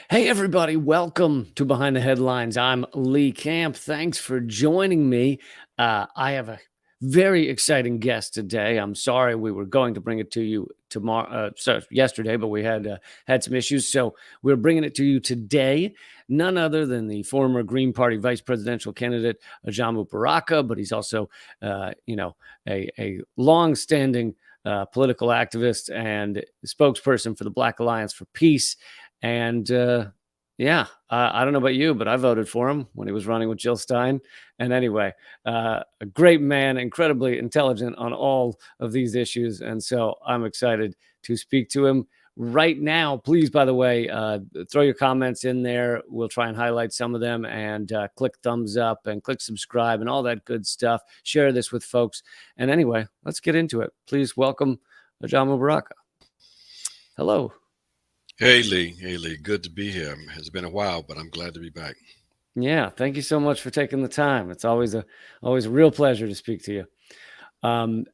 Hey, everybody, welcome to Behind the Headlines. I'm Lee Camp. Thanks for joining me. I have a very exciting guest today. I'm sorry we were going to bring it to you yesterday, but we had some issues. So we're bringing it to you today. None other than the former Green Party vice presidential candidate, Ajamu Baraka, but he's also, a long-standing political activist and spokesperson for the Black Alliance for Peace. And I don't know about you, but I voted for him when he was running with Jill Stein. And anyway, a great man, incredibly intelligent on all of these issues. And so I'm excited to speak to him right now. Please, by the way, throw your comments in there. We'll try and highlight some of them, and click thumbs up and click subscribe and all that good stuff. Share this with folks. And anyway, let's get into it. Please welcome Ajamu Baraka. Hello. Hey Lee, good to be here. It's been a while, but I'm glad to be back. Yeah, thank you so much for taking the time. It's always a real pleasure to speak to you.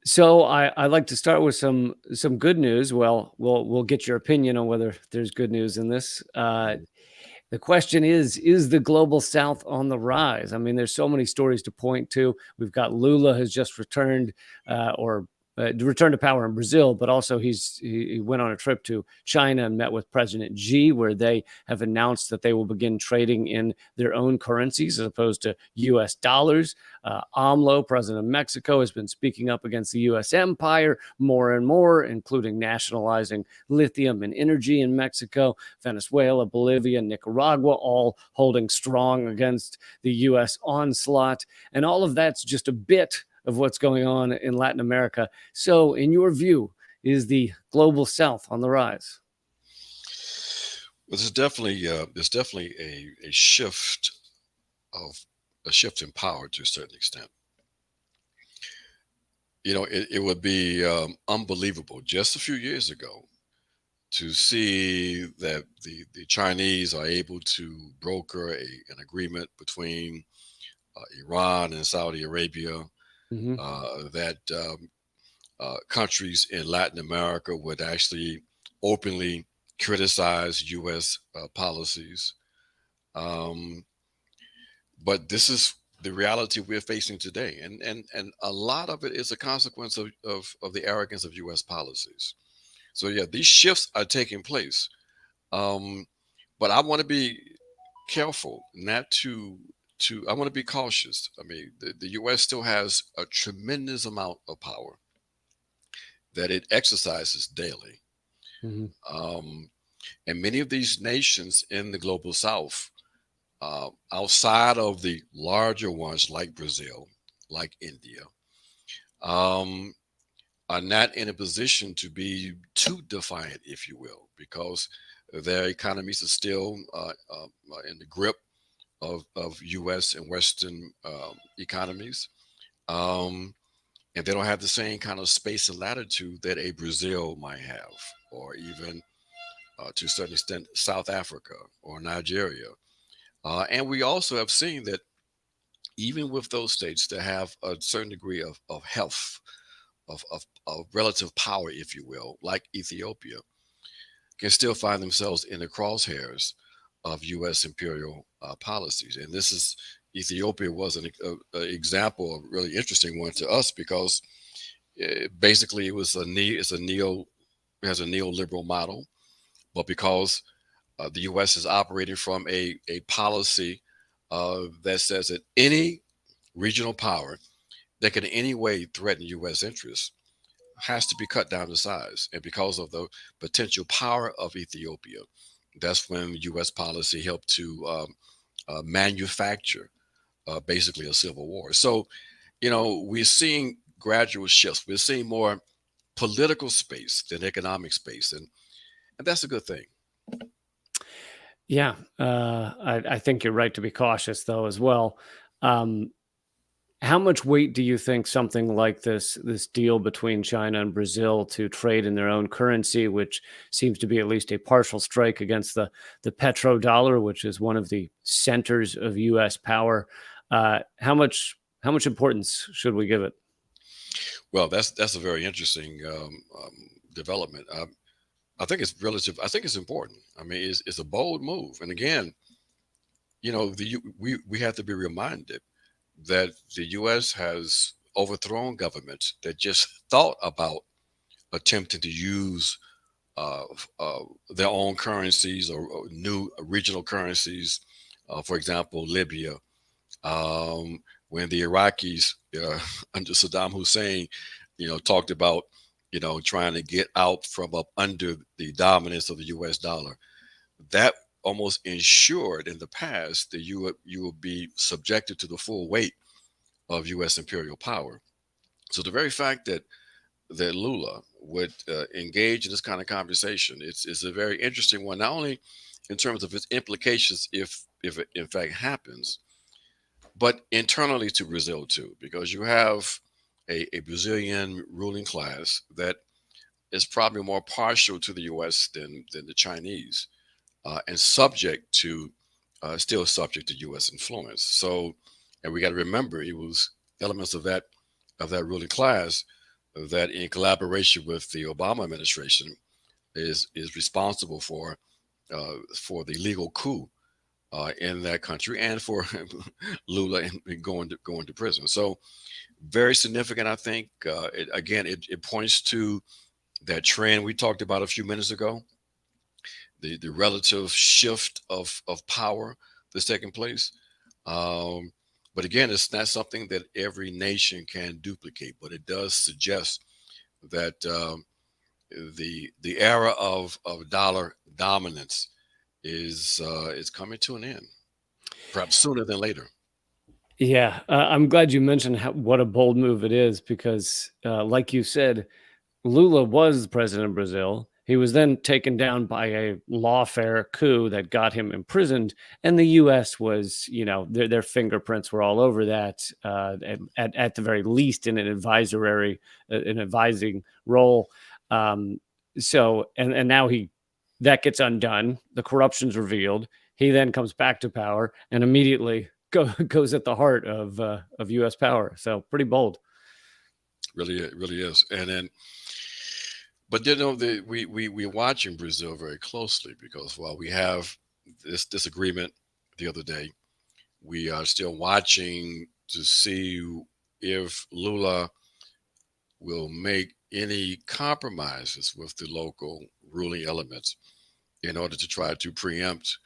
So I like to start with some good news. Well, we'll get your opinion on whether there's good news in this. The question is the global South on the rise? I mean, there's so many stories to point to. We've got Lula has just returned, or returned to power in Brazil, but also he went on a trip to China and met with President Xi, where they have announced that they will begin trading in their own currencies as opposed to U.S. dollars. AMLO, president of Mexico, has been speaking up against the U.S. empire more and more, including nationalizing lithium and energy in Mexico. Venezuela, Bolivia, Nicaragua, all holding strong against the U.S. onslaught. And all of that's just a bit of what's going on in Latin America. So, in your view, is the global South on the rise? Well, there's definitely a shift of a shift in power to a certain extent. It would be unbelievable just a few years ago to see that the Chinese are able to broker an agreement between Iran and Saudi Arabia, Mm-hmm. that countries in Latin America would actually openly criticize U.S. policies. Um, but this is the reality we're facing today, and a lot of it is a consequence of the arrogance of U.S. policies. So yeah, these shifts are taking place, um, but I want to be careful not to. I want to be cautious. I mean, the U.S. still has a tremendous amount of power that it exercises daily. Mm-hmm. Um, and many of these nations in the global south, outside of the larger ones like Brazil, like India, um, are not in a position to be too defiant, if you will, because their economies are still in the grip of U.S. and Western economies. Um, and they don't have the same kind of space and latitude that a Brazil might have, or even to a certain extent South Africa or Nigeria. And we also have seen that even with those states that have a certain degree of health, of relative power, if you will, like Ethiopia, can still find themselves in the crosshairs of U.S. imperial policies. And this is Ethiopia was an example, a really interesting one to us because basically it has a neoliberal model, but because the U.S. is operating from a policy that says that any regional power that can in any way threaten U.S. interests has to be cut down to size. And because of the potential power of Ethiopia, that's when U.S. policy helped to manufacture basically a civil war. So, we're seeing gradual shifts. We're seeing more political space than economic space. And that's a good thing. Yeah, I think you're right to be cautious, though, as well. Um, how much weight do you think something like this deal between China and Brazil to trade in their own currency, which seems to be at least a partial strike against the petrodollar, which is one of the centers of U.S. power? How much importance should we give it? Well, that's a very interesting development. I think it's relative. I think it's important. I mean, it's a bold move. And again, we have to be reminded that the U.S. has overthrown governments that just thought about attempting to use uh, uh, their own currencies or new regional currencies. For example, Libya, when the Iraqis under Saddam Hussein, talked about trying to get out from up under the dominance of the U.S. dollar. That almost ensured in the past that you would be subjected to the full weight of U.S. imperial power. So the very fact that Lula would engage in this kind of conversation, it's a very interesting one. Not only in terms of its implications, if it in fact happens, but internally to Brazil too, because you have a Brazilian ruling class that is probably more partial to the U.S. than the Chinese, and subject to still subject to U.S. influence. So, and we got to remember, it was elements of that ruling class that, in collaboration with the Obama administration, is responsible for the legal coup in that country and for Lula going to prison. So very significant, I think. It points to that trend we talked about a few minutes ago, the relative shift of power that's taking place. Um, but again, it's not something that every nation can duplicate, but it does suggest that the era of dollar dominance is coming to an end, perhaps sooner than later. Yeah, I'm glad you mentioned what a bold move it is because, like you said, Lula was president of Brazil. He was then taken down by a lawfare coup that got him imprisoned, and the U.S. was, their fingerprints were all over that. At the very least, in an advising role. Um, and now that gets undone. The corruption's revealed. He then comes back to power and immediately goes at the heart of U.S. power. So pretty bold. Really, it really is. And then, but we're watching Brazil very closely because while we have this disagreement the other day, we are still watching to see if Lula will make any compromises with the local ruling elements in order to try to preempt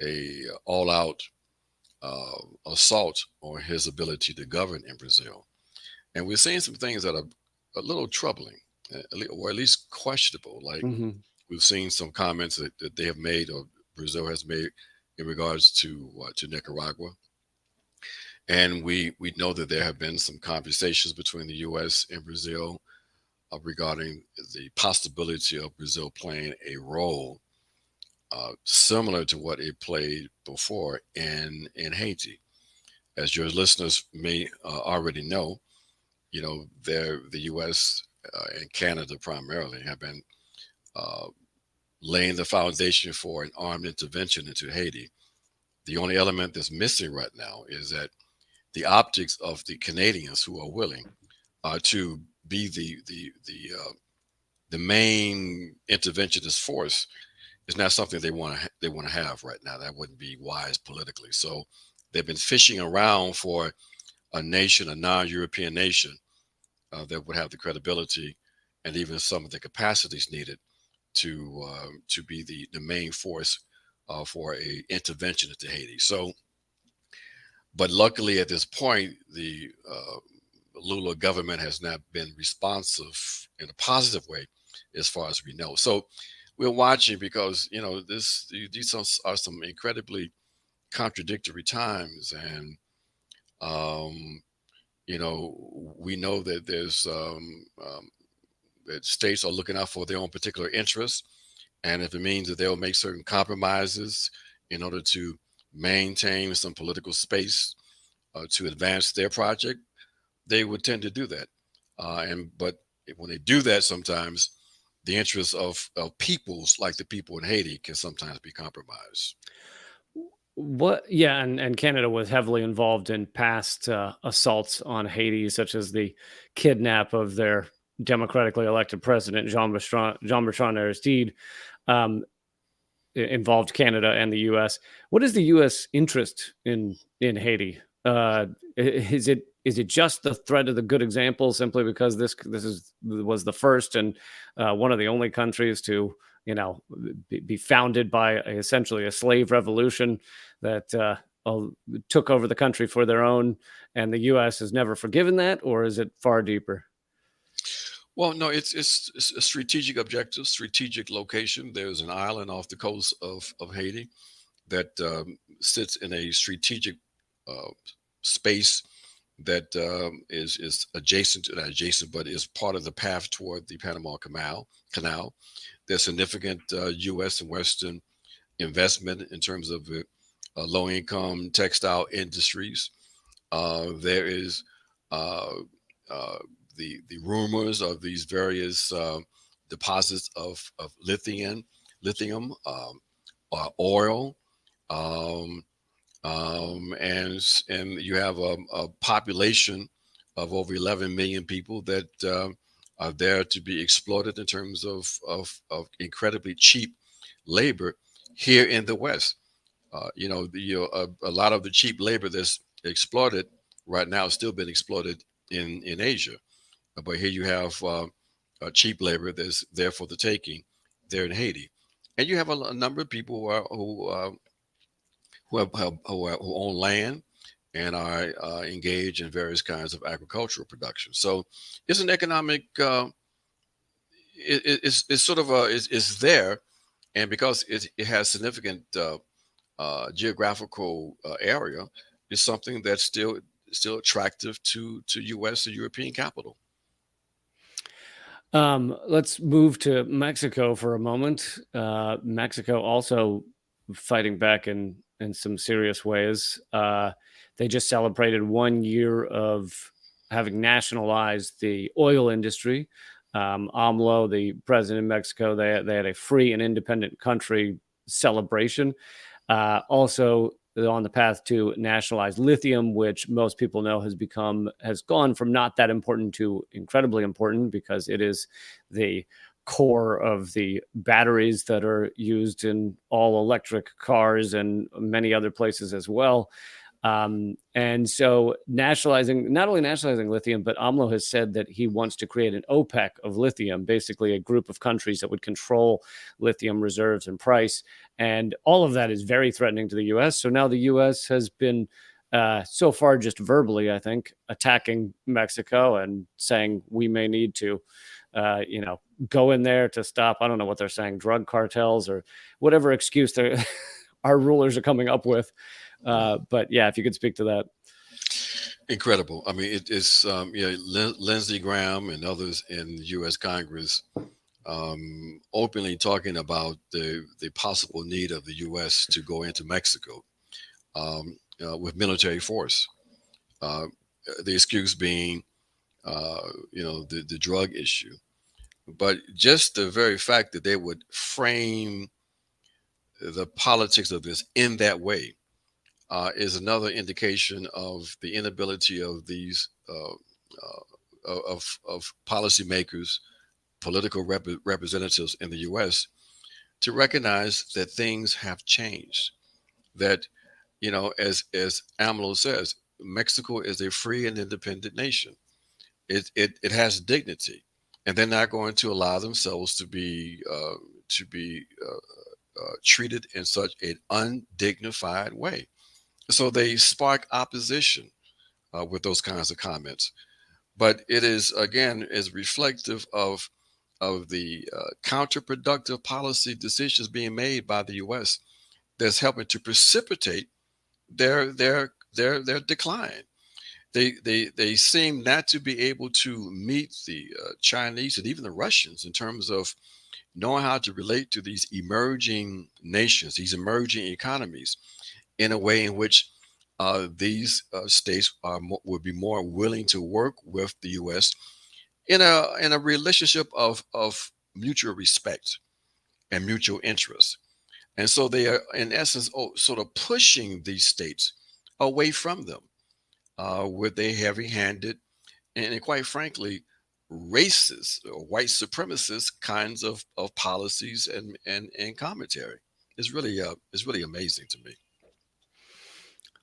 a all-out assault on his ability to govern in Brazil. And we're seeing some things that are a little troubling, or at least questionable. Like Hmm. we've seen some comments that they have made, or Brazil has made, in regards to Nicaragua. And we know that there have been some conversations between the U.S. and Brazil regarding the possibility of Brazil playing a role similar to what it played before in Haiti. As your listeners may already know, the U.S. And Canada primarily have been uh, laying the foundation for an armed intervention into Haiti. The only element that's missing right now is that the optics of the Canadians who are willing to be the main interventionist force is not something they want to have right now. That wouldn't be wise politically. So they've been fishing around for a nation, a non-European nation, that would have the credibility and even some of the capacities needed to be the main force for a intervention into Haiti. So, but luckily at this point, the Lula government has not been responsive in a positive way, as far as we know. So we're watching because these are some incredibly contradictory times, and um, we know that there's that states are looking out for their own particular interests, and if it means that they'll make certain compromises in order to maintain some political space to advance their project, they would tend to do that. But when they do that, sometimes the interests of peoples like the people in Haiti can sometimes be compromised. What? Yeah, and Canada was heavily involved in past assaults on Haiti, such as the kidnap of their democratically elected president, Jean Bertrand Aristide, um, involved Canada and the U.S. What is the U.S. interest in Haiti? Is it just the threat of the good example, simply because was the first and one of the only countries to be founded by essentially a slave revolution that took over the country for their own, and the U.S. has never forgiven that, or is it far deeper? Well, no, it's a strategic objective, strategic location. There's an island off the coast of Haiti that sits in a strategic uh, space that is adjacent to not adjacent, but is part of the path toward the Panama Canal. There's significant U.S. and Western investment in terms of low income textile industries. There is uh, uh, the rumors of these various deposits of lithium, oil, um, and you have a population of over 11 million people that are there to be exploited in terms of incredibly cheap labor here in the West. A lot of the cheap labor that's exploited right now is still being exploited in Asia. But here you have cheap labor that's there for the taking there in Haiti. And you have a number of people who own land and are engaged in various kinds of agricultural production. So it's an economic, it's sort of it's there. And because it has significant geographical area, is something that's still attractive to U.S. and European capital. Let's move to Mexico for a moment. Mexico also fighting back in some serious ways. They just celebrated 1 year of having nationalized the oil industry. AMLO, the president of Mexico, they had a free and independent country celebration. Also on the path to nationalize lithium, which most people know has gone from not that important to incredibly important, because it is the core of the batteries that are used in all electric cars and many other places as well. And so not only nationalizing lithium, but AMLO has said that he wants to create an OPEC of lithium, basically a group of countries that would control lithium reserves and price. And all of that is very threatening to the U.S. So now the U.S. has been, so far, just verbally, I think, attacking Mexico and saying we may need to, go in there to stop, I don't know what they're saying, drug cartels or whatever excuse our rulers are coming up with. But yeah, if you could speak to that. Incredible. I mean, it's Lindsey Graham and others in the U.S. Congress openly talking about the possible need of the U.S. to go into Mexico with military force. Uh, the excuse being, the drug issue. But just the very fact that they would frame the politics of this in that way is another indication of the inability of these of policymakers, political representatives in the U.S. to recognize that things have changed. That as AMLO says, Mexico is a free and independent nation. It has dignity, and they're not going to allow themselves to be treated in such an undignified way. So they spark opposition with those kinds of comments. But it is reflective of the counterproductive policy decisions being made by the U.S. that's helping to precipitate their decline. They seem not to be able to meet the Chinese and even the Russians in terms of knowing how to relate to these emerging nations, these emerging economies, in a way in which these states would be more willing to work with the U.S. in a relationship of mutual respect and mutual interest. And so they are, in essence, sort of pushing these states away from them with a heavy-handed and quite frankly, racist or white supremacist kinds of policies and commentary. It's really amazing to me.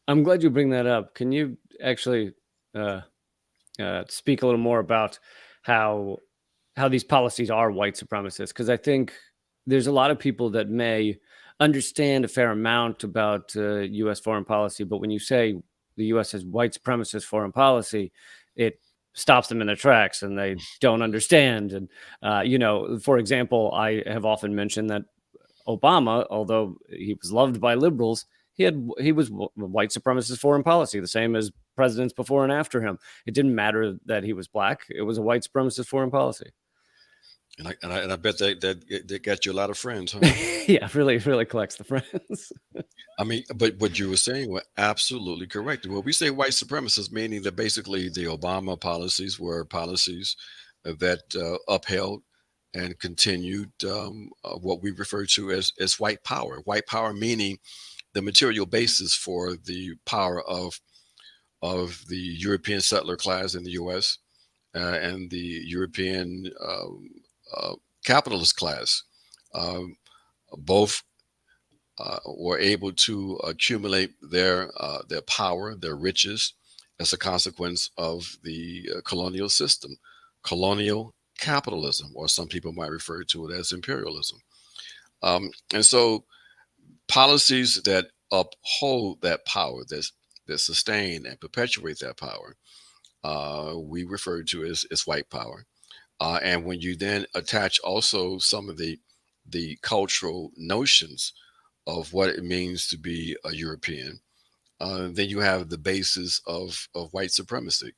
I'm glad you bring that up. Can you actually uh, speak a little more about how these policies are white supremacist? Because I think there's a lot of people that may understand a fair amount about U.S. foreign policy, but when you say the U.S. has white supremacist foreign policy, it stops them in their tracks and they don't understand. And for example, I have often mentioned that Obama, although he was loved by liberals, he was white supremacist foreign policy, the same as presidents before and after him. It didn't matter that he was black; it was a white supremacist foreign policy. And I bet that got you a lot of friends, huh? Yeah, really collects the friends. I mean, but what you were saying were absolutely correct. When we say white supremacists, meaning that basically the Obama policies were policies that upheld and continued what we refer to as white power. White power meaning the material basis for the power of the European settler class in the U.S. And the European uh, capitalist class. Um, Both were able to accumulate their power, their riches, as a consequence of the colonial system, colonial capitalism, or some people might refer to it as imperialism. And so, policies that uphold that power, that sustain and perpetuate that power, we refer to as white power. And when you then attach also some of the cultural notions of what it means to be a European, then you have the basis of white supremacy.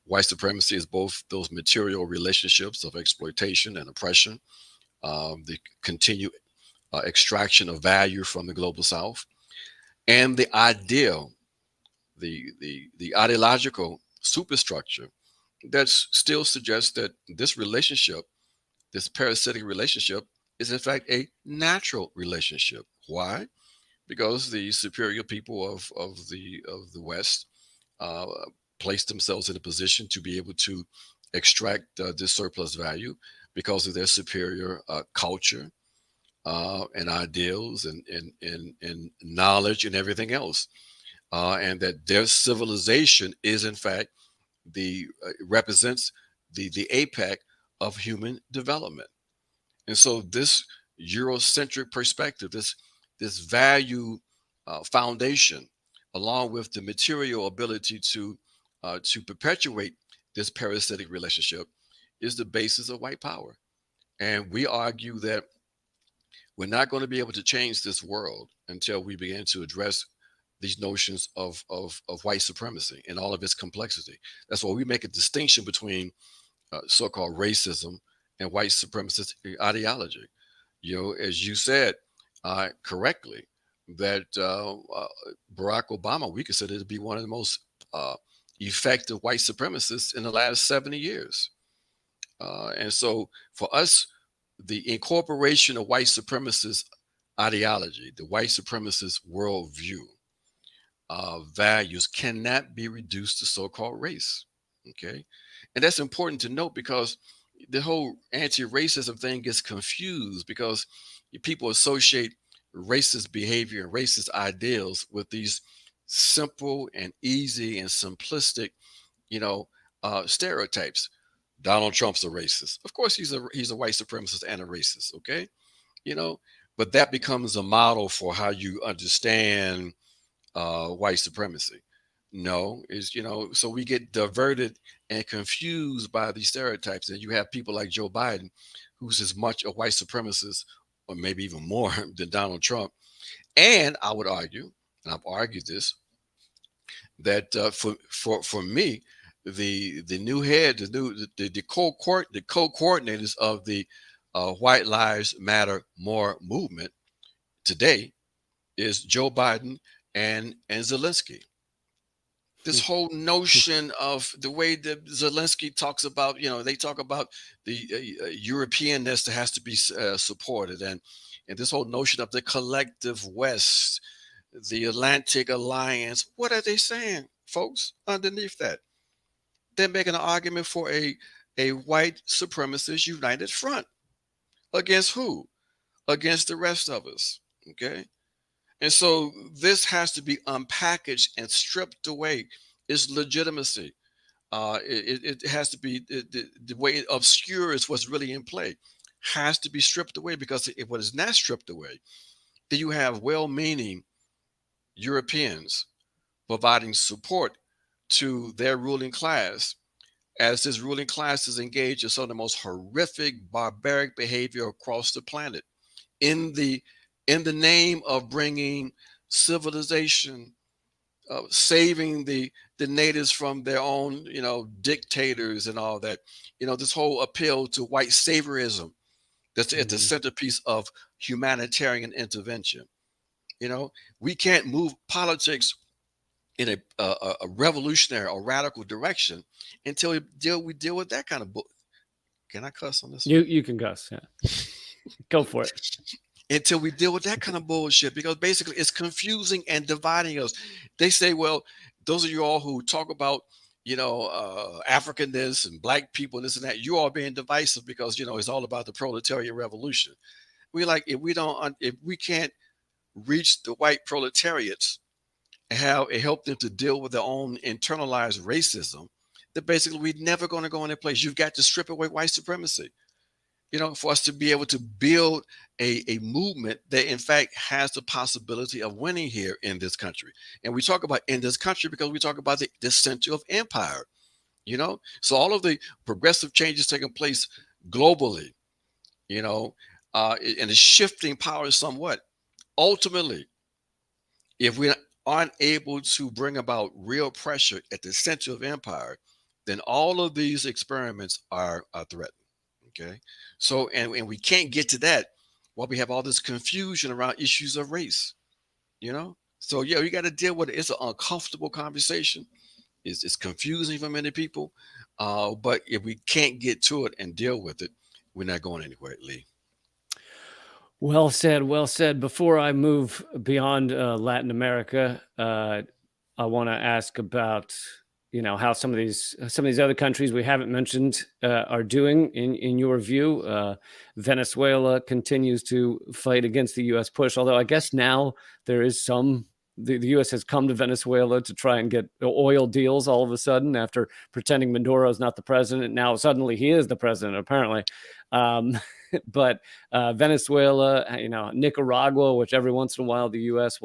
White supremacy is both those material relationships of exploitation and oppression, the continued extraction of value from the global South, and the ideal, the ideological superstructure that still suggests that this relationship, this parasitic relationship, is in fact a natural relationship. Why? Because the superior people of the West uh, placed themselves in a position to be able to extract this surplus value because of their superior culture and ideals and knowledge and everything else, and that their civilization is in fact the represents the apex of human development. And so this Eurocentric perspective, this value foundation, along with the material ability to perpetuate this parasitic relationship, is the basis of white power. And we argue that we're not going to be able to change this world until we begin to address these notions of white supremacy in all of its complexity. That's why we make a distinction between so-called racism and white supremacist ideology. As you said correctly, that Barack Obama, we consider to be one of the most effective white supremacists in the last 70 years. And so for us, the incorporation of white supremacist ideology, the white supremacist worldview, values cannot be reduced to so-called race. Okay, and that's important to note because the whole anti-racism thing gets confused because people associate racist behavior and racist ideals with these simple and easy and simplistic, you know, stereotypes. Donald Trump's a racist. Of course, he's a white supremacist and a racist. Okay, you know, but that becomes a model for how you understand white supremacy. No, so we get diverted and confused by these stereotypes. And you have people like Joe Biden, who's as much a white supremacist, or maybe even more than Donald Trump. And I would argue, and I've argued this, that for me, the new head, the co-coordinators of the White Lives Matter More movement today is Joe Biden and Zelensky. This whole notion of the way that Zelensky talks about, they talk about the Europeanness that has to be supported, and this whole notion of the collective West, the Atlantic Alliance. What are they saying, folks? Underneath that, they're making an argument for a white supremacist united front against who? Against the rest of us. Okay. And so this has to be unpackaged and stripped away. Its legitimacy. It has to be the way it obscures what's really in play has to be stripped away, because if what is not stripped away, then you have well-meaning Europeans providing support to their ruling class, as this ruling class is engaged in some of the most horrific, barbaric behavior across the planet in the name of bringing civilization, saving the natives from their own, dictators and all that. This whole appeal to white saviorism that's at the Mhm. centerpiece of humanitarian intervention. You know, we can't move politics in a revolutionary or radical direction until we deal with that kind of book. Can I cuss on this one? You can Gus. Yeah, go for it. Until we deal with that kind of bullshit, because basically it's confusing and dividing us. They say, well, those of you all who talk about, Africanness and black people and this and that, you all being divisive because it's all about the proletariat revolution. We like, if we can't reach the white proletariats and help them to deal with their own internalized racism, that basically we're never going to go in their place. You've got to strip away white supremacy, for us to be able to build a movement that in fact has the possibility of winning here in this country. And we talk about in this country because we talk about the center of empire, so all of the progressive changes taking place globally, you know and it's shifting power somewhat. Ultimately, if we aren't able to bring about real pressure at the center of empire, then all of these experiments are threatened. Okay. So, and we can't get to that while we have all this confusion around issues of race. So, yeah, you got to deal with it. It's an uncomfortable conversation. It's confusing for many people. But if we can't get to it and deal with it, we're not going anywhere, Lee. Well said. Well said. Before I move beyond Latin America, I want to ask about how some of these other countries we haven't mentioned are doing in your view. Venezuela continues to fight against the U.S. push, although I guess now there is some. The U.S. has come to Venezuela to try and get oil deals all of a sudden after pretending Maduro is not the president. Now suddenly he is the president, apparently. Um, but Venezuela, Nicaragua, which every once in a while the U.S.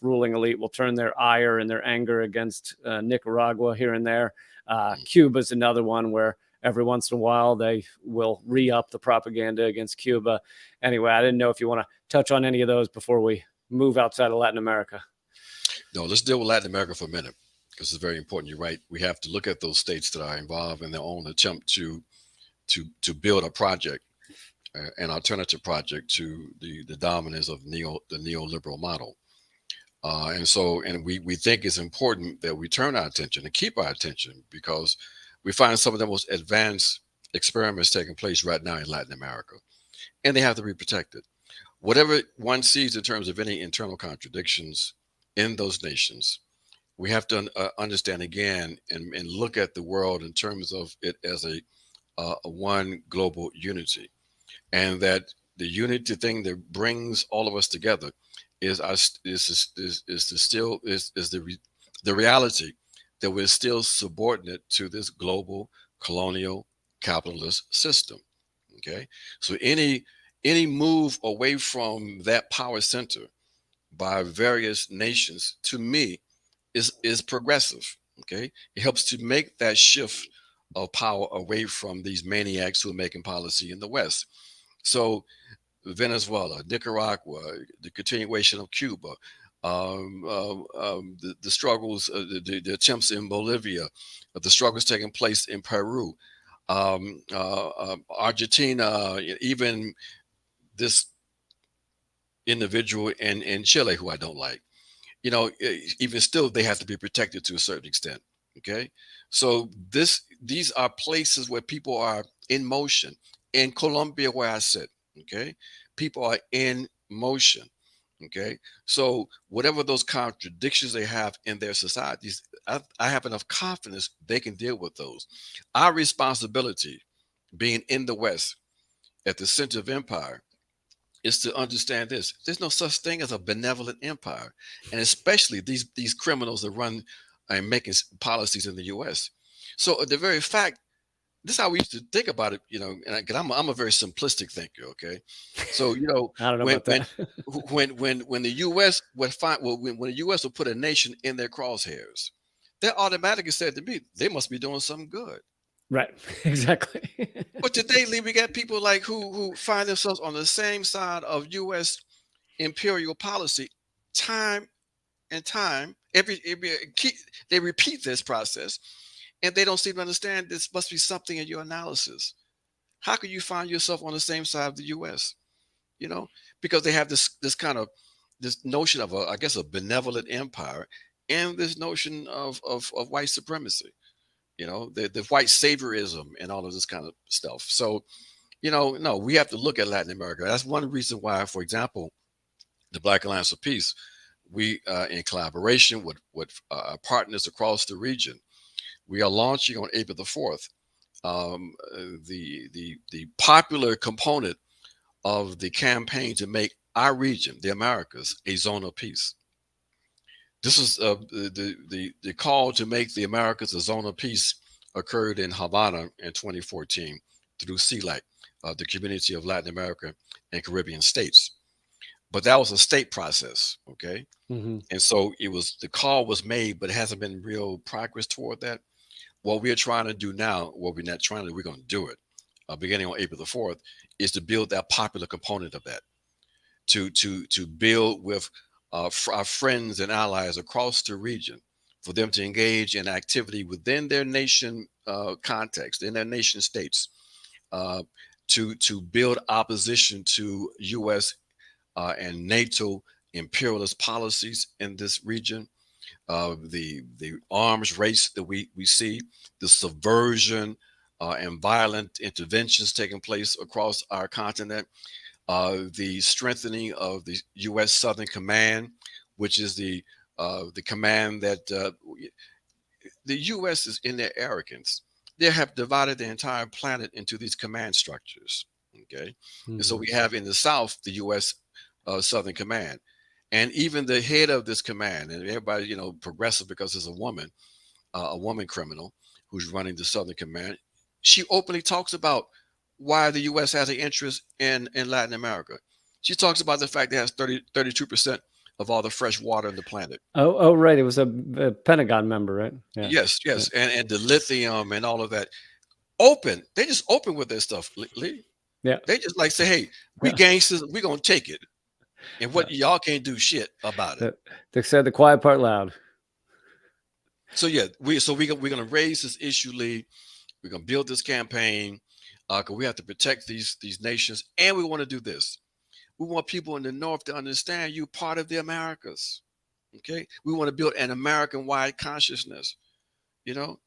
ruling elite will turn their ire and their anger against Nicaragua here and there. Cuba's another one where every once in a while they will re-up the propaganda against Cuba. Anyway, I didn't know if you want to touch on any of those before we move outside of Latin America. No, let's deal with Latin America for a minute, because it's very important. You're right. We have to look at those states that are involved in their own attempt to build a project, an alternative project to the dominance of the neoliberal model. And we think it's important that we turn our attention and keep our attention, because we find some of the most advanced experiments taking place right now in Latin America, and they have to be protected. Whatever one sees in terms of any internal contradictions in those nations, we have to understand again and look at the world in terms of it as a one global unity, and that the unity thing that brings all of us together is us is the reality that we're still subordinate to this global colonial capitalist system. Okay, so any move away from that power center by various nations, to me, is progressive. Okay, it helps to make that shift of power away from these maniacs who are making policy in the West. So Venezuela, Nicaragua, the continuation of Cuba, the struggles, the attempts in Bolivia, the struggles taking place in Peru, Argentina, even this individual in Chile who I don't like. Even still, they have to be protected to a certain extent. Okay, so these are places where people are in motion. In Colombia, where I sit, okay, people are in motion. Okay, so whatever those contradictions they have in their societies, I have enough confidence they can deal with those. Our responsibility, being in the West at the center of empire, is to understand this: there's no such thing as a benevolent empire, and especially these criminals that run and making policies in the U.S. So the very fact, this is how we used to think about it, and 'cause I'm a very simplistic thinker. Okay, so I don't know when about when that. when the U.S. would find, well, when the U.S. would put a nation in their crosshairs, that automatically said to me they must be doing something good. Right. Exactly. But today, Lee, we got people like who find themselves on the same side of U.S. imperial policy, time and time. They repeat this process, and they don't seem to understand this must be something in your analysis. How can you find yourself on the same side of the U.S.? You know, because they have this kind of this notion of I guess a benevolent empire, and this notion of white supremacy. The white saviorism and all of this kind of stuff. So no, we have to look at Latin America. That's one reason why, for example, the Black Alliance of Peace, we, in collaboration with partners across the region, we are launching on April the 4th, the popular component of the campaign to make our region, the Americas, a zone of peace. This is the call to make the Americas a zone of peace occurred in Havana in 2014 through CELAC, the Community of Latin America and Caribbean States. But that was a state process, okay? Hmm. And so the call was made, but it hasn't been real progress toward that. What we're trying to do now, what we're not trying to, we're going to do it, beginning on April the 4th, is to build that popular component of that, to build with our friends and allies across the region, for them to engage in activity within their nation context, in their nation states, uh, to build opposition to U.S. And NATO imperialist policies in this region, the arms race that we see, the subversion and violent interventions taking place across our continent, the strengthening of the U.S. Southern Command, which is the command that the U.S. is, in their arrogance, they have divided the entire planet into these command structures. Okay, and so Hmm. we have in the South the U.S. Southern Command, and even the head of this command, and everybody, progressive because there's a woman criminal who's running the Southern Command. She openly talks about why the U.S. has an interest in Latin America. She talks about the fact that it has 32% of all the fresh water on the planet. Oh, right. It was a Pentagon member, right? Yeah. Yes, Yeah. yes, and the lithium and all of that. Open. They just open with their stuff, Lee. Yeah. They just like say, "Hey, we Yeah. gangsters, we gonna take it, and Yeah. what y'all can't do shit about it." They said the quiet part loud. So yeah, we're gonna raise this issue, Lee. We're gonna build this campaign, because we have to protect these nations, and we want to do this. We want people in the North to understand you part of the Americas. Okay, we want to build an American-wide consciousness. You know,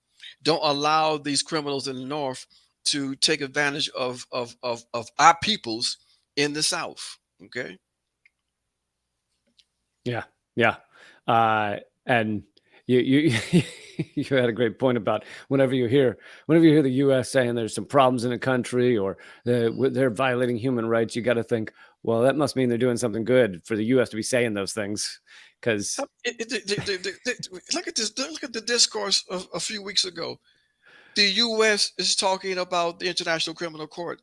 don't allow these criminals in the North to take advantage of our peoples in the South. Okay. Yeah, yeah, and you you had a great point about whenever you hear the U.S. saying there's some problems in a country or they're violating human rights, you got to think, well, that must mean they're doing something good for the U.S. to be saying those things, because Look at this. Look at the discourse of a few weeks ago. The U.S. is talking about the International Criminal Court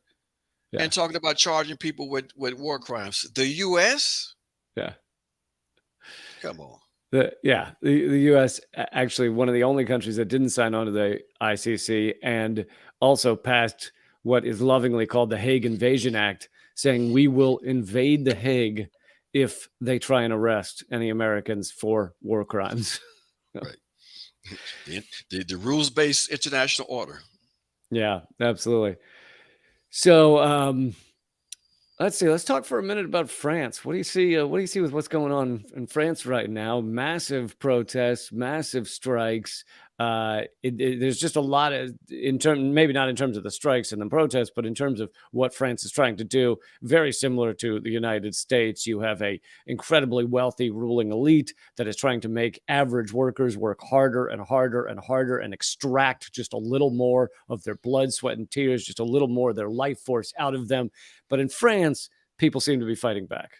yeah, and talking about charging people with war crimes. The U.S. yeah. Come on. The U.S. Actually one of the only countries that didn't sign on to the ICC and also passed what is lovingly called the Hague Invasion Act, saying we will invade the Hague if they try and arrest any Americans for war crimes. Right. The rules-based international order. Yeah, absolutely. So let's see. Let's talk for a minute about France. What do you see? What do you see with what's going on in France right now? Massive protests, massive strikes. There's just a lot of, maybe not in terms of the strikes and the protests, but in terms of what France is trying to do. Very similar to the United States, you have a incredibly wealthy ruling elite that is trying to make average workers work harder and harder and harder and extract just a little more of their blood, sweat, and tears, just a little more of their life force out of them. But in France, people seem to be fighting back.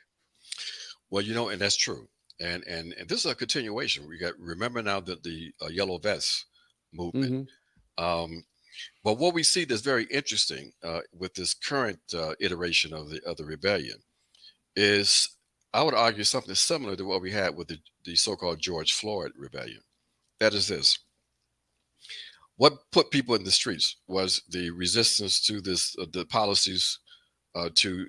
Well, and that's true. And this is a continuation. We got remember now that the yellow vest movement. Mm-hmm. Um, but what we see that's very interesting with this current iteration of the rebellion is, I would argue, something similar to what we had with the so-called George Floyd rebellion. That is this: what put people in the streets was the resistance to this the policies to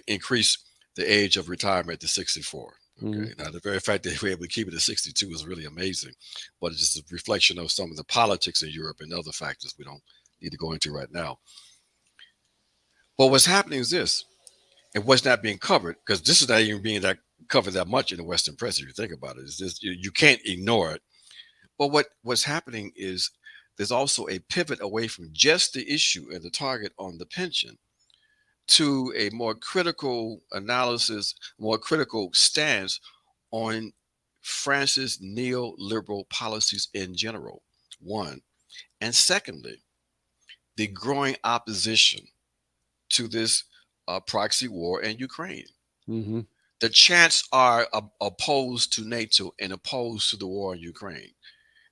increase the age of retirement to 64. Okay. Mm-hmm. Now, the very fact that we were able to keep it at 62 is really amazing, but it's just a reflection of some of the politics in Europe and other factors we don't need to go into right now. But what's happening is this, and what's not being covered, because this is not even being covered that much in the Western press, if you think about it. It's just, you can't ignore it. But what's happening is there's also a pivot away from just the issue and the target on the pension to a more critical analysis, more critical stance on France's neoliberal policies in general, one. And secondly, the growing opposition to this proxy war in Ukraine. Mm-hmm. The chants are opposed to NATO and opposed to the war in Ukraine.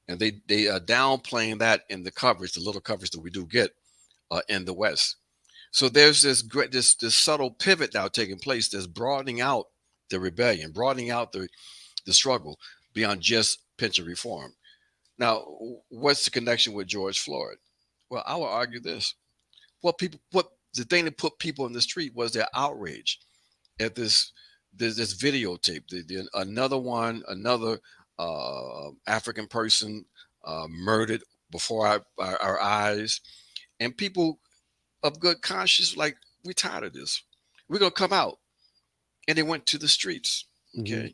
And they are downplaying that in the coverage, the little coverage that we do get in the West. So there's this subtle pivot now taking place that's broadening out the rebellion, broadening out the struggle beyond just pension reform. Now, what's the connection with George Floyd? Well, I would argue this: what the thing that put people in the street was their outrage at this videotape. Another African person murdered before our eyes, and people of good conscience, like, we're tired of this. We're gonna come out, and they went to the streets. Okay, Mm-hmm.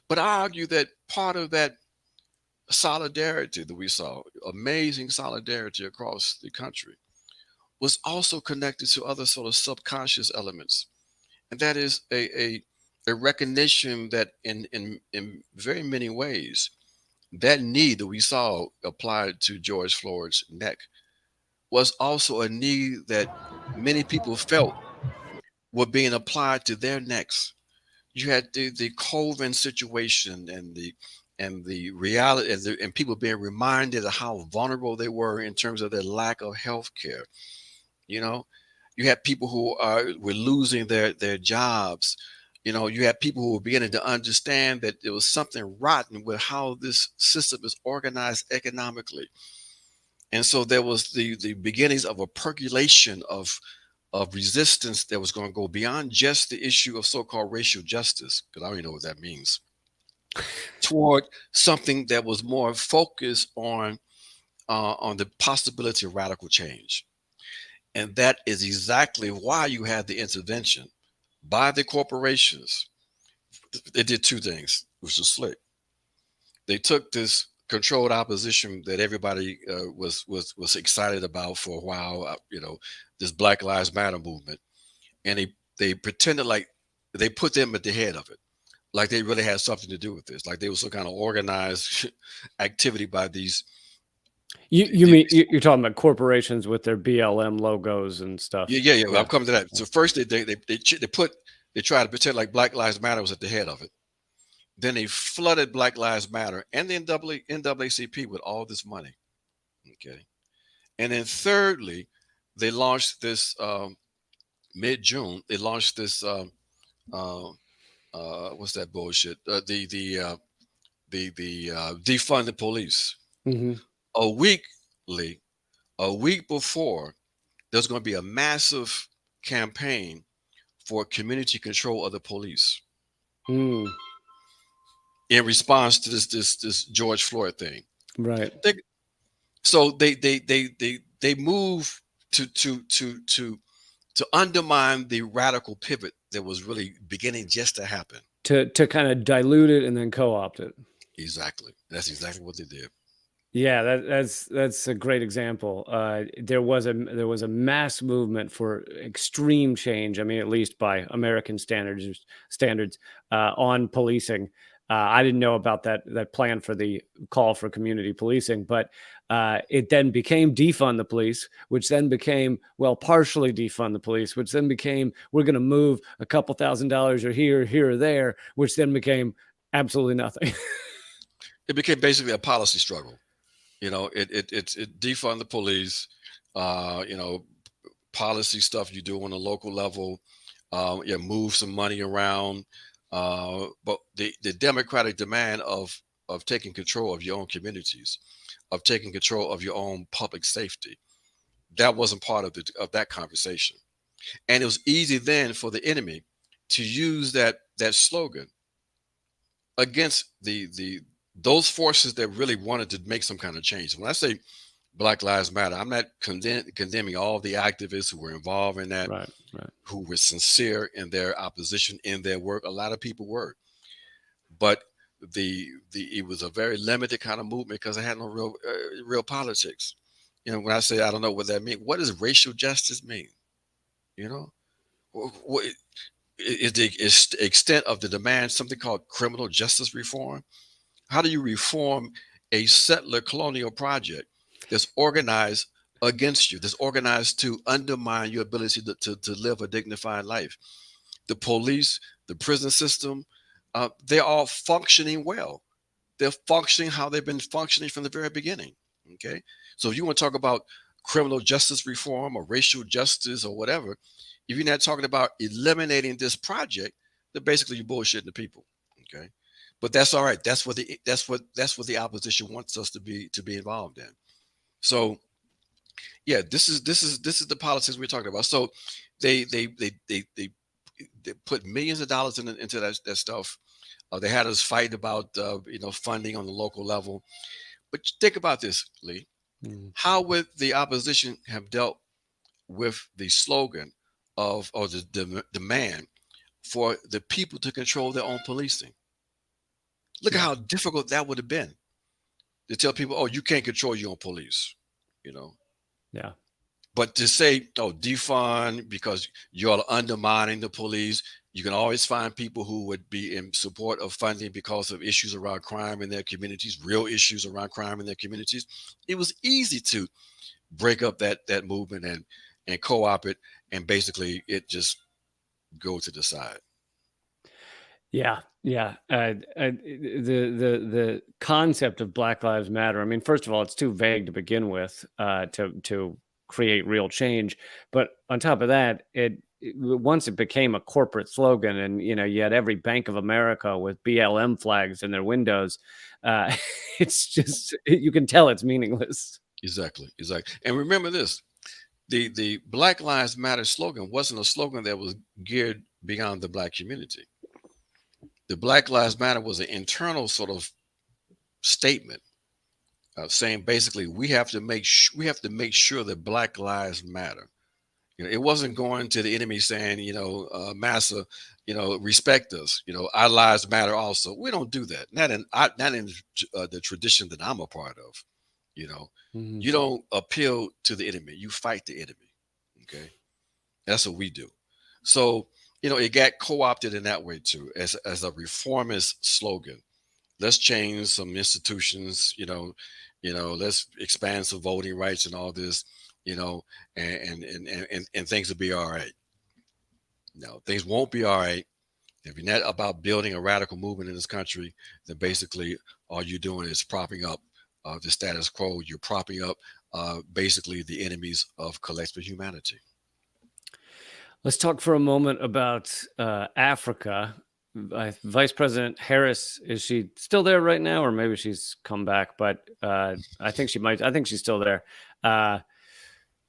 but I argue that part of that solidarity that we saw, amazing solidarity across the country, was also connected to other sort of subconscious elements, and that is a recognition that in very many ways, that knee that we saw applied to George Floyd's neck was also a knee that many people felt were being applied to their necks. You had the Colvin situation and the reality and people being reminded of how vulnerable they were in terms of their lack of health care. You know, you had people who were losing their jobs. You had people who were beginning to understand that there was something rotten with how this system is organized economically. And so there was the beginnings of a percolation of resistance that was going to go beyond just the issue of so-called racial justice, because I don't even know what that means, toward something that was more focused on the possibility of radical change. And that is exactly why you had the intervention by the corporations. They did two things, which was slick. They took this controlled opposition that everybody was excited about for a while, this Black Lives Matter movement, and they pretended like they put them at the head of it, like they really had something to do with this, like they were some kind of organized activity by these. You mean you're talking about corporations with their BLM logos and stuff? Yeah. Well, I'm coming to that. So first they tried to pretend like Black Lives Matter was at the head of it. Then they flooded Black Lives Matter and the NAACP with all this money. Okay. And then thirdly, they launched this mid-June. They launched this what's that bullshit? The defund the police. Mm-hmm. A week before, there's going to be a massive campaign for community control of the police. Mm. In response to this George Floyd thing, right? So they move to undermine the radical pivot that was really beginning just to happen. To kind of dilute it and then co-opt it. Exactly. That's exactly what they did. Yeah, that's a great example. There was a mass movement for extreme change. I mean, at least by American standards on policing. I didn't know about that plan for the call for community policing, but it then became defund the police, which then became, well, partially defund the police, which then became, we're going to move a couple $1,000s or here or there, which then became absolutely nothing. It became basically a policy struggle. It defund the police. You know, policy stuff you do on a local level. Yeah, move some money around. But the democratic demand of taking control of your own communities, of taking control of your own public safety, that wasn't part of that conversation. And it was easy then for the enemy to use that slogan against the those forces that really wanted to make some kind of change. When I say Black Lives Matter, I'm not condemning all the activists who were involved in that, Right, right. who were sincere in their opposition, in their work. A lot of people were, but the it was a very limited kind of movement because it had no real politics. When I say I don't know what that means, what does racial justice mean? You know, what is the extent of the demand something called criminal justice reform? How do you reform a settler colonial project that's organized against you, that's organized to undermine your ability to live a dignified life? The police, the prison system, they're all functioning well. They're functioning how they've been functioning from the very beginning. Okay. So if you want to talk about criminal justice reform or racial justice or whatever, if you're not talking about eliminating this project, then basically you're bullshitting the people. Okay. But that's all right. That's what the opposition wants us to be involved in. So yeah, this is the politics we're talking about. So they put millions of dollars into that stuff. They had us fight about funding on the local level. But think about this, Lee. Mm. How would the opposition have dealt with the slogan of or the demand for the people to control their own policing? Look at Yeah, how difficult that would have been to tell people, "Oh, you can't control your own police," you know. yeah. But to say, "Oh, defund because you're undermining the police," you can always find people who would be in support of funding because of issues around crime in their communities, real issues around crime in their communities. It was easy to break up that movement and co-op it, and basically it just go to the side. Yeah, yeah. The concept of Black Lives Matter. I mean, first of all, it's too vague to begin with to create real change. But on top of that, once it became a corporate slogan, and you had every Bank of America with BLM flags in their windows. Uh, it's just you can tell it's meaningless. Exactly, exactly. And remember this: the Black Lives Matter slogan wasn't a slogan that was geared beyond the Black community. The Black Lives Matter was an internal sort of statement saying basically we have to make sure that Black lives matter. It wasn't going to the enemy saying, Massa, respect us. Our lives matter also. We don't do that. Not in the tradition that I'm a part of. You know, Mhm. you don't appeal to the enemy. You fight the enemy. Okay, that's what we do. So it got co-opted in that way too, as a reformist slogan. Let's change some institutions, let's expand some voting rights and all this, you know, and things will be all right. No, things won't be all right. If you're not about building a radical movement in this country, then basically all you're doing is propping up the status quo. You're propping up basically the enemies of collective humanity. Let's talk for a moment about Africa. Vice President Harris, is she still there right now, or maybe she's come back? But I think she might. I think she's still there. Uh,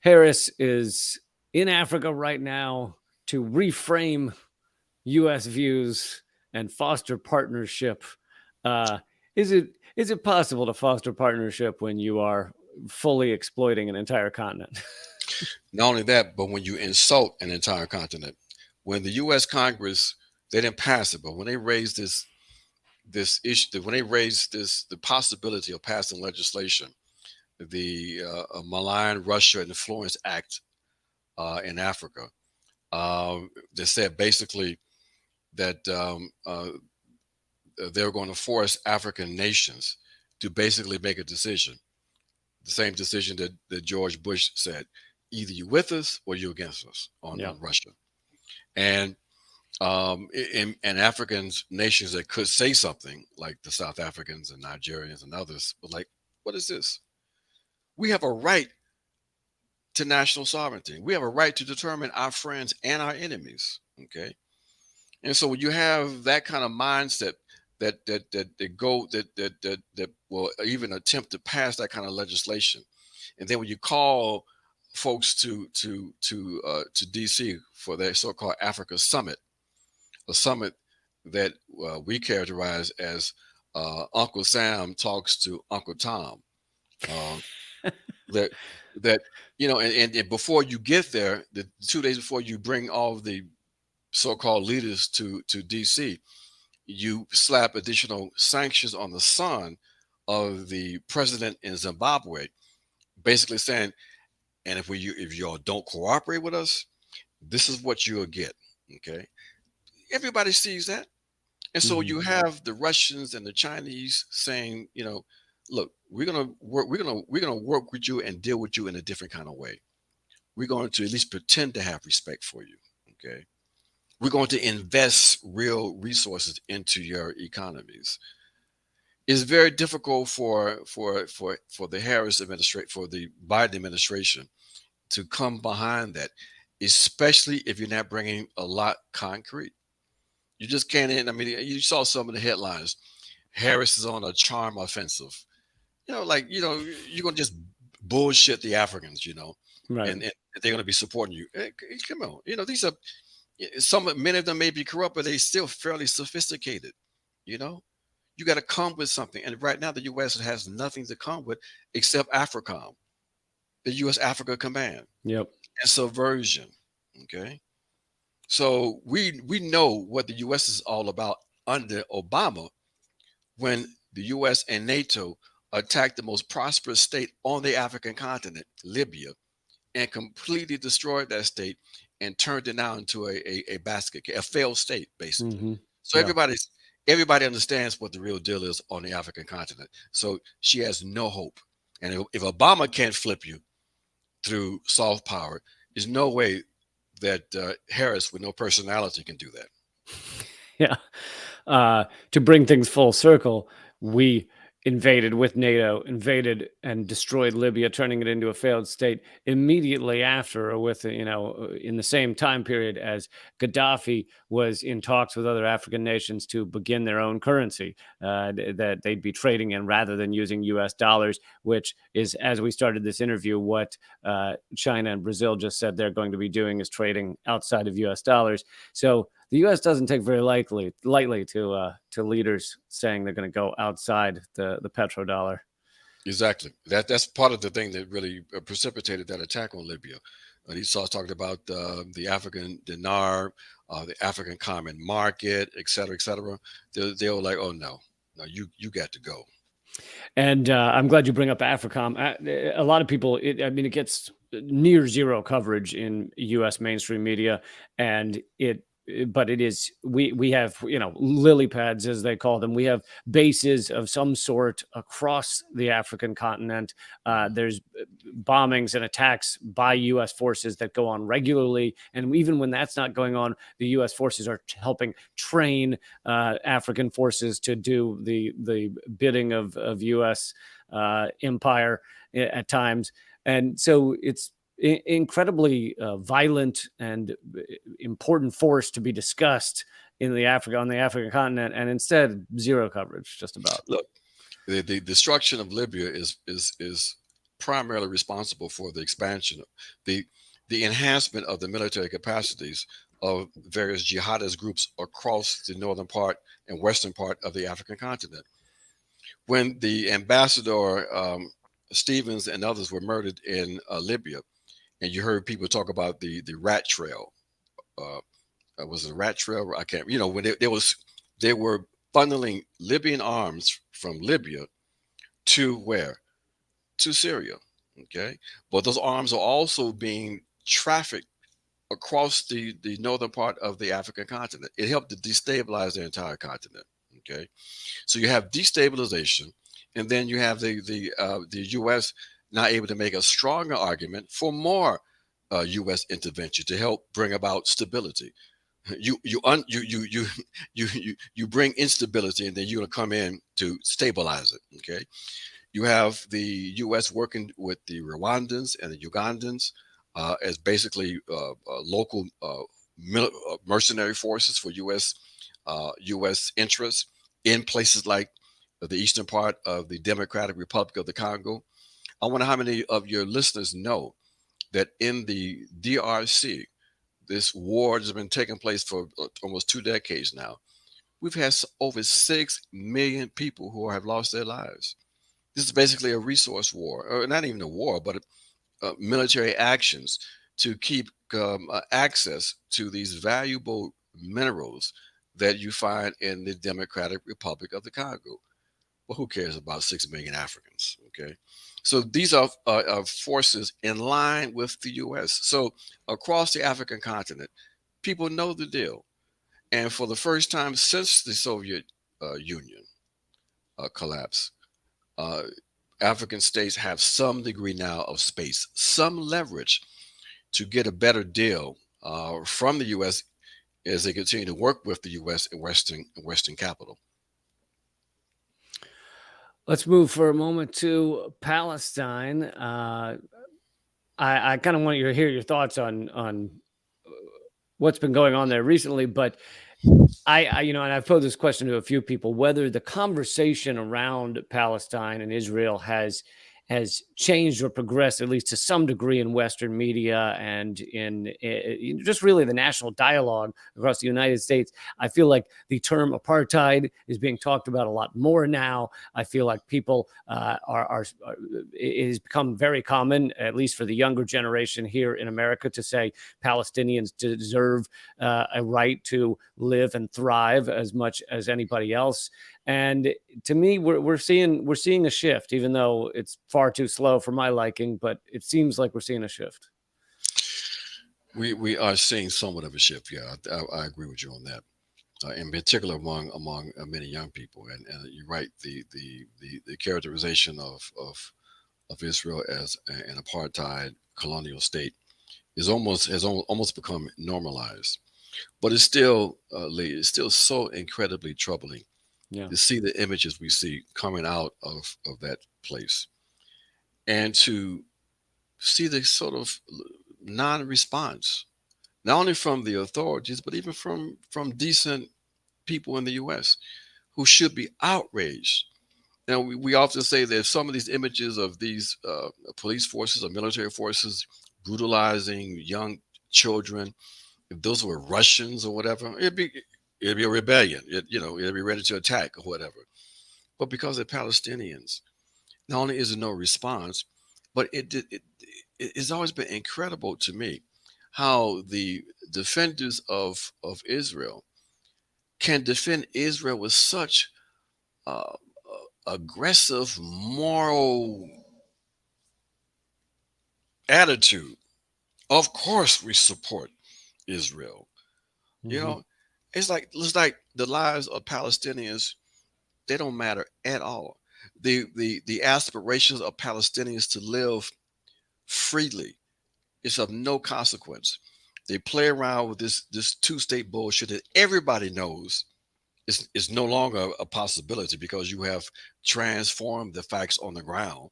Harris is in Africa right now to reframe U.S. views and foster partnership. Uh, is it possible to foster partnership when you are fully exploiting an entire continent? Not only that, but when you insult an entire continent, when the U.S. Congress, they didn't pass it, but when they raised this this issue, when they raised the possibility of passing legislation, the Malign Russia Influence Act in Africa, that said basically that they're going to force African nations to basically make a decision, the same decision that George Bush said, either you with us or you against us Yeah. on Russia. And and Africans, nations that could say something, like the South Africans and Nigerians and others, were like, what is this? We have a right to national sovereignty. We have a right to determine our friends and our enemies. Okay. And so when you have that kind of mindset that will even attempt to pass that kind of legislation, and then when you call folks to DC for their so-called Africa summit, a summit that we characterize as Uncle Sam talks to Uncle Tom. Uh, that that and before you get there, the 2 days before you bring all the so-called leaders to DC, you slap additional sanctions on the son of the president in Zimbabwe, basically saying, and if y'all don't cooperate with us, this is what you'll get. Okay, everybody sees that. And so Hmm. you have the Russians and the Chinese saying, look, we're gonna work with you and deal with you in a different kind of way. We're going to at least pretend to have respect for you. Okay. We're going to invest real resources into your economies. It's very difficult for the Harris administration, for the Biden administration, to come behind that, especially if you're not bringing a lot concrete. You just can't. I mean, you saw some of the headlines. Harris is on a charm offensive. You're gonna just bullshit the Africans, Right. and they're gonna be supporting you. Come on, these are many of them may be corrupt, but they still fairly sophisticated. You know, you got to come with something, and right now the U.S. has nothing to come with except AFRICOM, the U.S. Africa Command, Yep. and subversion. Okay, so we know what the U.S. is all about under Obama, when the US and NATO attacked the most prosperous state on the African continent, Libya, and completely destroyed that state and turned it now into a basket, a failed state, basically. Hmm. So Yeah. everybody understands what the real deal is on the African continent. So she has no hope. And if Obama can't flip you through soft power, there's no way that Harris, with no personality, can do that. Yeah. To bring things full circle, we invaded with NATO, invaded and destroyed Libya, turning it into a failed state immediately after, or in the same time period as Gaddafi was in talks with other African nations to begin their own currency that they'd be trading in rather than using US dollars, which is, as we started this interview, what China and Brazil just said they're going to be doing, is trading outside of US dollars. So the U.S. doesn't take very lightly to leaders saying they're going to go outside the petrodollar. Exactly. That's part of the thing that really precipitated that attack on Libya. He starts talking about the African dinar, the African common market, et cetera, et cetera. They were like, "Oh no, you got to go." And I'm glad you bring up AFRICOM. A lot of people, it gets near zero coverage in U.S. mainstream media, and but it is, we have, lily pads, as they call them. We have bases of some sort across the African continent. Mhm. There's bombings and attacks by U.S. forces that go on regularly, and even when that's not going on, the U.S. forces are helping train African forces to do the bidding of U.S. Empire at times, and so it's incredibly violent and important force to be discussed on the African continent, and instead zero coverage, just about. Look, the destruction of Libya is primarily responsible for the expansion, the the enhancement of the military capacities of various jihadist groups across the northern part and western part of the African continent. When the ambassador Stevens and others were murdered in Libya, and you heard people talk about the rat trail. Was it a rat trail? I can't. When they were funneling Libyan arms from Libya to where? To Syria. Okay. But those arms are also being trafficked across the northern part of the African continent. It helped to destabilize the entire continent. Okay. So you have destabilization, and then you have the U.S. not able to make a stronger argument for more U.S. intervention to help bring about stability. You bring instability, and then you're gonna come in to stabilize it. Okay, you have the U.S. working with the Rwandans and the Ugandans as basically local mercenary forces for U.S. interests in places like the eastern part of the Democratic Republic of the Congo. I wonder how many of your listeners know that in the DRC, this war has been taking place for almost 2 decades now. We've had over 6 million people who have lost their lives. This is basically a resource war, or not even a war, but military actions to keep access to these valuable minerals that you find in the Democratic Republic of the Congo. Well, who cares about 6 million Africans? Okay. So these are forces in line with the U.S. So across the African continent, people know the deal. And for the first time since the Soviet Union collapse, uh, African states have some degree now of space, some leverage to get a better deal from the U.S. as they continue to work with the U.S. and Western capital. Let's move for a moment to Palestine. I kind of want you to hear your thoughts on what's been going on there recently, but and I've posed this question to a few people, whether the conversation around Palestine and Israel has changed or progressed, at least to some degree, in Western media and in just really the national dialogue across the United States. I feel like the term apartheid is being talked about a lot more now. I feel like people it has become very common, at least for the younger generation here in America, to say Palestinians deserve a right to live and thrive as much as anybody else. And to me, we're seeing a shift, even though it's far too slow for my liking. But it seems like we're seeing a shift. We are seeing somewhat of a shift. Yeah, I agree with you on that. In particular, among many young people, and you're right. The characterization of Israel as an apartheid colonial state has almost become normalized. But it's still, Lee, it's still so incredibly troubling Yeah. to see the images we see coming out of that place, and to see the sort of non-response, not only from the authorities, but even from decent people in the U.S. who should be outraged. Now, we often say that some of these images of these police forces or military forces brutalizing young children, if those were Russians or whatever, it'd be a rebellion. It'd be ready to attack or whatever. But because they're Palestinians, not only is there no response, but it's always been incredible to me how the defenders of Israel can defend Israel with such uh, aggressive moral attitude. Of course, we support Israel. You Mm-hmm. know, it's like the lives of Palestinians, they don't matter at all. The aspirations of Palestinians to live freely is of no consequence. They play around with this two-state bullshit that everybody knows is no longer a possibility because you have transformed the facts on the ground.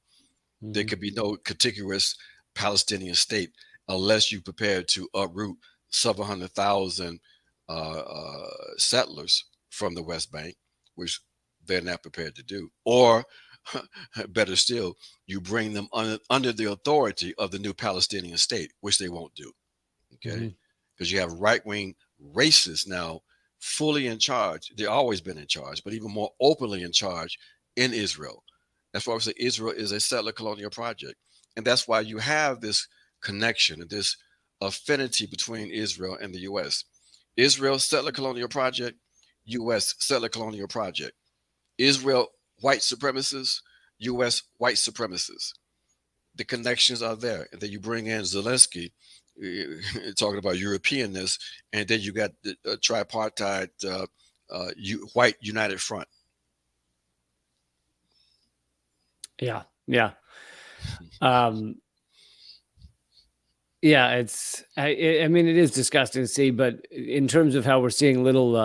There Mm-hmm. could be no contiguous Palestinian state unless you prepare to uproot several hundred thousand settlers from the West Bank, which they're not prepared to do. Or, better still, you bring them under the authority of the new Palestinian state, which they won't do. Okay, Mm-hmm. because you have right wing racists now fully in charge. They've always been in charge, but even more openly in charge in Israel. That's why we say Israel is a settler colonial project. And that's why you have this connection and this affinity between Israel and the U.S. Israel settler colonial project, U.S. settler colonial project. Israel, white supremacists, U.S. white supremacists. The connections are there. And then you bring in Zelensky, talking about Europeanness, and then you got the tripartite white united front. Yeah. Yeah. Um, yeah, I mean, it is disgusting to see, but in terms of how we're seeing little,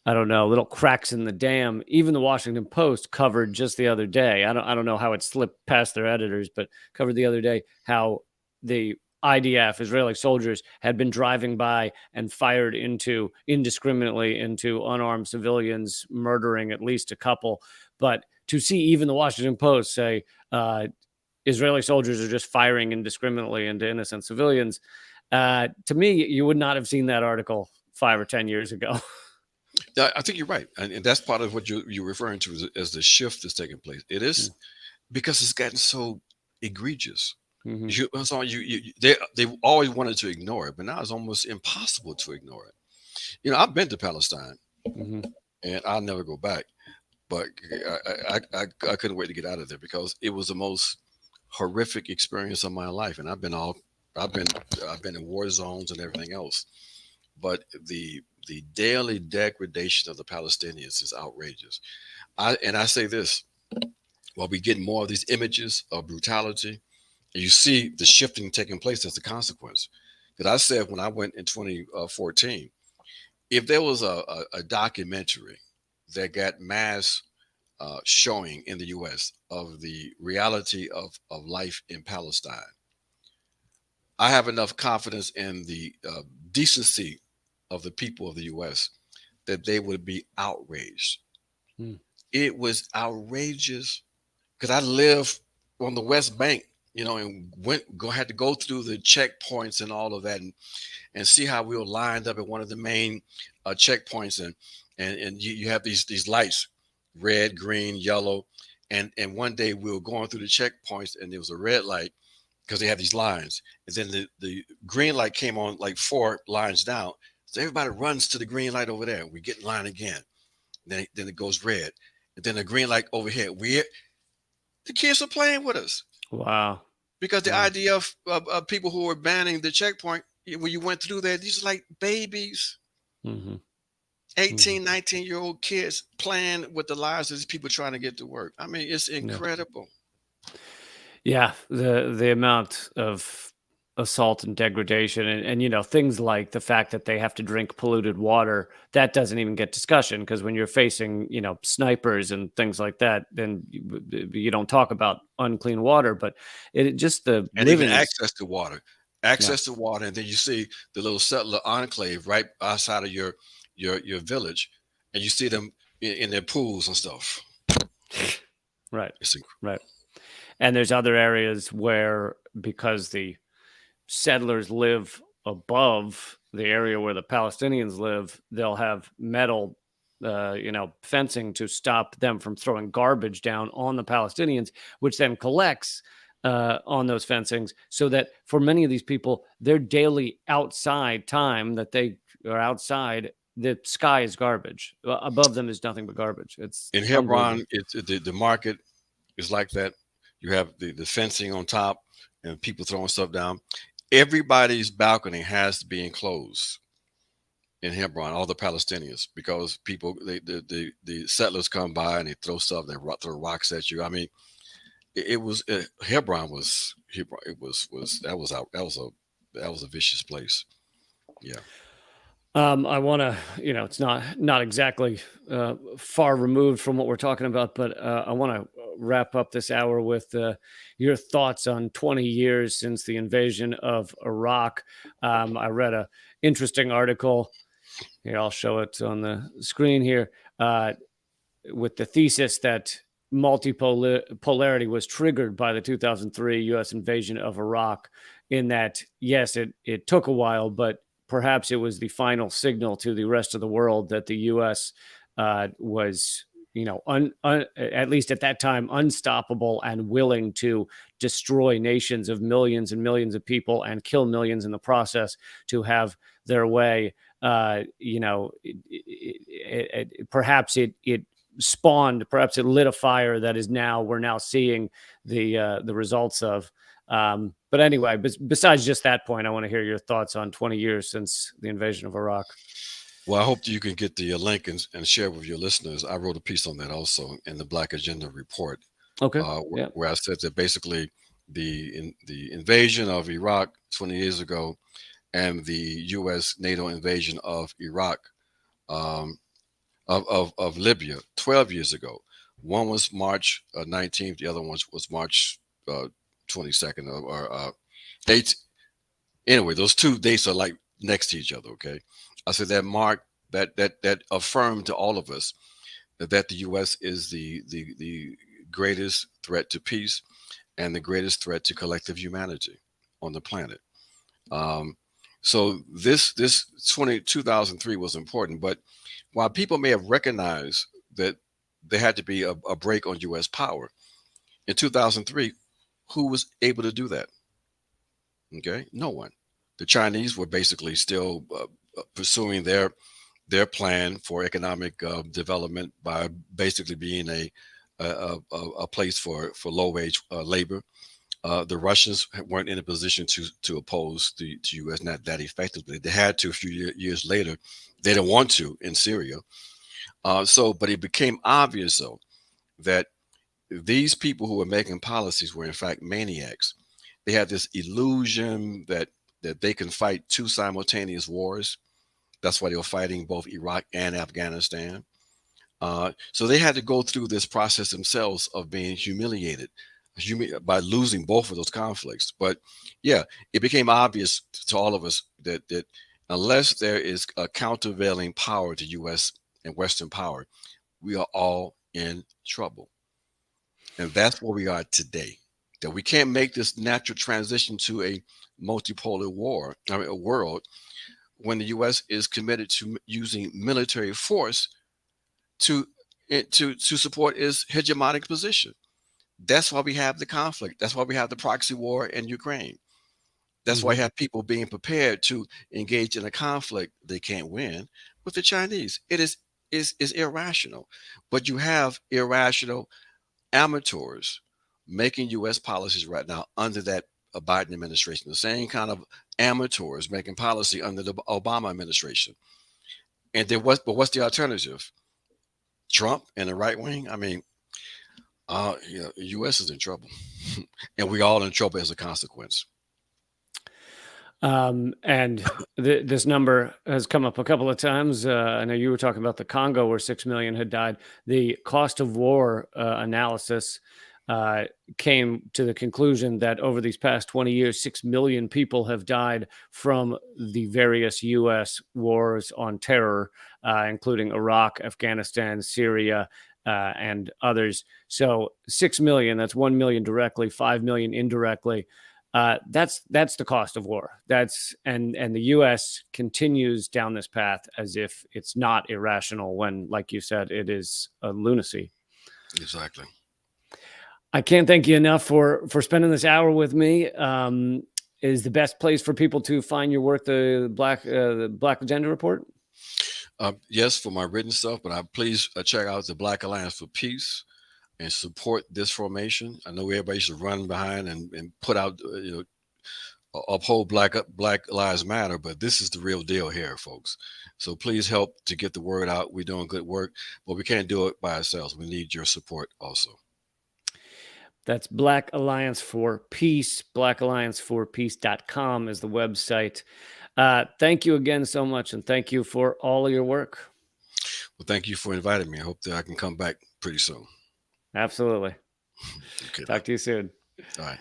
I don't know, little cracks in the dam. Even the Washington Post covered just the other day. I don't know how it slipped past their editors, but covered the other day how the IDF, Israeli soldiers, had been driving by and fired into indiscriminately into unarmed civilians, murdering at least a couple. But to see even the Washington Post say Israeli soldiers are just firing indiscriminately into innocent civilians, to me, you would not have seen that article 5 or 10 years ago. I think you're right, and that's part of what you're referring to as the shift that's taking place. It is because it's gotten so egregious. Mm-hmm. They always wanted to ignore it, but now it's almost impossible to ignore it. I've been to Palestine, Mm-hmm. and I'll never go back. But I couldn't wait to get out of there because it was the most horrific experience of my life, and I've been in war zones and everything else. But the daily degradation of the Palestinians is outrageous. I say this, while we get more of these images of brutality, and you see the shifting taking place as a consequence. Because I said when I went in 2014, if there was a documentary that got mass showing in the U.S. of the reality of life in Palestine, I have enough confidence in the decency of the people of the U.S. that they would be outraged. Mm. It was outrageous because I live on the West Bank, and had to go through the checkpoints and all of that, and see how we were lined up at one of the main checkpoints, and you have these lights, red, green, yellow, and one day we were going through the checkpoints, and there was a red light because they have these lines, and then the green light came on like 4 lines down, so everybody runs to the green light over there. We get in line again, then it goes red, and then the green light over here. The kids are playing with us. Wow. Because the Yeah. idea of people who were banning the checkpoint, when you went through there, these are like babies, Mm-hmm. 18, 19-year-old kids playing with the lives of these people trying to get to work. I mean, it's incredible. Yeah, the amount of assault and degradation, and things like the fact that they have to drink polluted water, that doesn't even get discussion, because when you're facing snipers and things like that, then you don't talk about unclean water. But it just the And even living is access to water, and then you see the little settler enclave right outside of your village, and you see them in their pools and stuff. right, It's right. And there's other areas where, because the settlers live above the area where the Palestinians live, they'll have metal, fencing to stop them from throwing garbage down on the Palestinians, which then collects on those fencings, so that for many of these people, their daily outside time that they are outside, the sky is garbage. Above them is nothing but garbage. It's in unbelievable. Hebron. It's the market is like that. You have the fencing on top and people throwing stuff down. Everybody's balcony has to be enclosed in Hebron, all the Palestinians, because people, the settlers come by and they throw stuff, they throw rocks at you. I mean, it was Hebron was Hebron. It was that was out. That was a vicious place. Yeah. I want to, it's not exactly far removed from what we're talking about, but I want to wrap up this hour with your thoughts on 20 years since the invasion of Iraq. I read a interesting article. Here, I'll show it on the screen here, with the thesis that multipolarity was triggered by the 2003 U.S. invasion of Iraq. In that, yes, it took a while, but perhaps it was the final signal to the rest of the world that the U.S. Was, at least at that time, unstoppable and willing to destroy nations of millions and millions of people and kill millions in the process to have their way. perhaps it spawned, perhaps it lit a fire that is now we're now seeing the results of. But anyway, besides just that point, I want to hear your thoughts on 20 years since the invasion of Iraq. Well, I hope you can get the link and share with your listeners. I wrote a piece on that also in the Black Agenda report, Okay. where I said that basically the invasion of Iraq 20 years ago and the U.S. NATO invasion of Iraq, of Libya 12 years ago. One was March 19th, the other one was March 22nd or 8th. Anyway, those two dates are like next to each other. Okay, I said that marked that affirmed to all of us that the U.S. is the greatest threat to peace and the greatest threat to collective humanity on the planet. So this 2003 was important, but while people may have recognized that there had to be a break on U.S. power in 2003, who was able to do that? Okay, no one. The Chinese were basically still pursuing their plan for economic development by basically being a place for low wage labor. The Russians weren't in a position to oppose the U.S. not that effectively. They had to a few years later. They didn't want to in Syria. But it became obvious though that these people who were making policies were in fact maniacs. They had this illusion that they can fight two simultaneous wars. That's why they were fighting both Iraq and Afghanistan. So they had to go through this process themselves of being humiliated by losing both of those conflicts. But yeah, it became obvious to all of us that unless there is a countervailing power to U.S. and Western power, we are all in trouble. And that's where we are today. That we can't make this natural transition to a multipolar a world when the U.S. is committed to using military force to support its hegemonic position. That's why we have the conflict. That's why we have the proxy war in Ukraine. That's why we have people being prepared to engage in a conflict they can't win with the Chinese. It is irrational. But you have irrational amateurs making U.S. policies right now under that Biden administration. The same kind of amateurs making policy under the Obama administration. And but what's the alternative? Trump and the right wing? I mean, U.S. is in trouble, and we all in trouble as a consequence. And this number has come up a couple of times. I know you were talking about the Congo where 6 million had died. The cost of war analysis came to the conclusion that over these past 20 years, 6 million people have died from the various U.S. wars on terror, including Iraq, Afghanistan, Syria, and others. So 6 million, that's 1 million directly, 5 million indirectly. That's the cost of war. And the U.S. continues down this path as if it's not irrational when, like you said, it is a lunacy. Exactly. I can't thank you enough for spending this hour with me. Is the best place for people to find your work the Black Agenda Report? Yes, for my written stuff, but please check out the Black Alliance for Peace and support this formation. I know everybody should run behind and put out, uphold Black Lives Matter, but this is the real deal here, folks. So please help to get the word out. We're doing good work, but we can't do it by ourselves. We need your support also. That's Black Alliance for Peace. BlackAllianceForPeace.com is the website. Thank you again so much, and thank you for all of your work. Well, thank you for inviting me. I hope that I can come back pretty soon. Absolutely. Okay, talk to you soon. All right.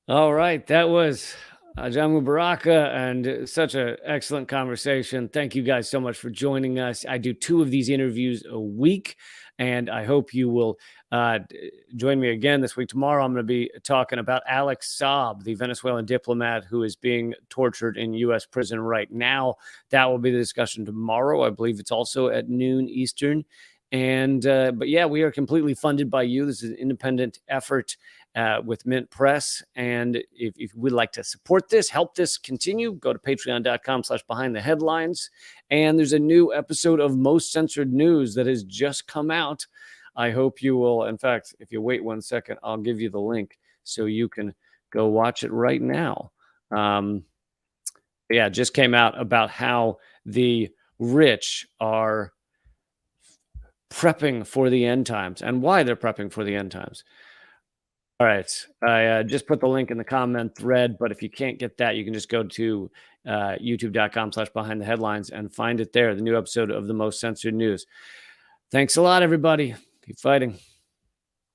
All right. That was Ajamu Baraka, and such an excellent conversation. Thank you guys so much for joining us. I do 2 of these interviews a week, and I hope you will join me again this week. Tomorrow, I'm going to be talking about Alex Saab, the Venezuelan diplomat who is being tortured in U.S. prison right now. That will be the discussion tomorrow. I believe it's also at noon Eastern. But yeah, we are completely funded by you. This is an independent effort with Mint Press. And if you would like to support this, help this continue, go to patreon.com/behind the headlines. And there's a new episode of Most Censored News that has just come out. I hope you will. In fact, if you wait 1 second, I'll give you the link so you can go watch it right now. Yeah, it just came out about how the rich are prepping for the end times and why they're prepping for the end times. All right. I just put the link in the comment thread, but if you can't get that, you can just go to youtube.com/behind the headlines and find it there, the new episode of the Most Censored News. Thanks a lot, everybody. Keep fighting.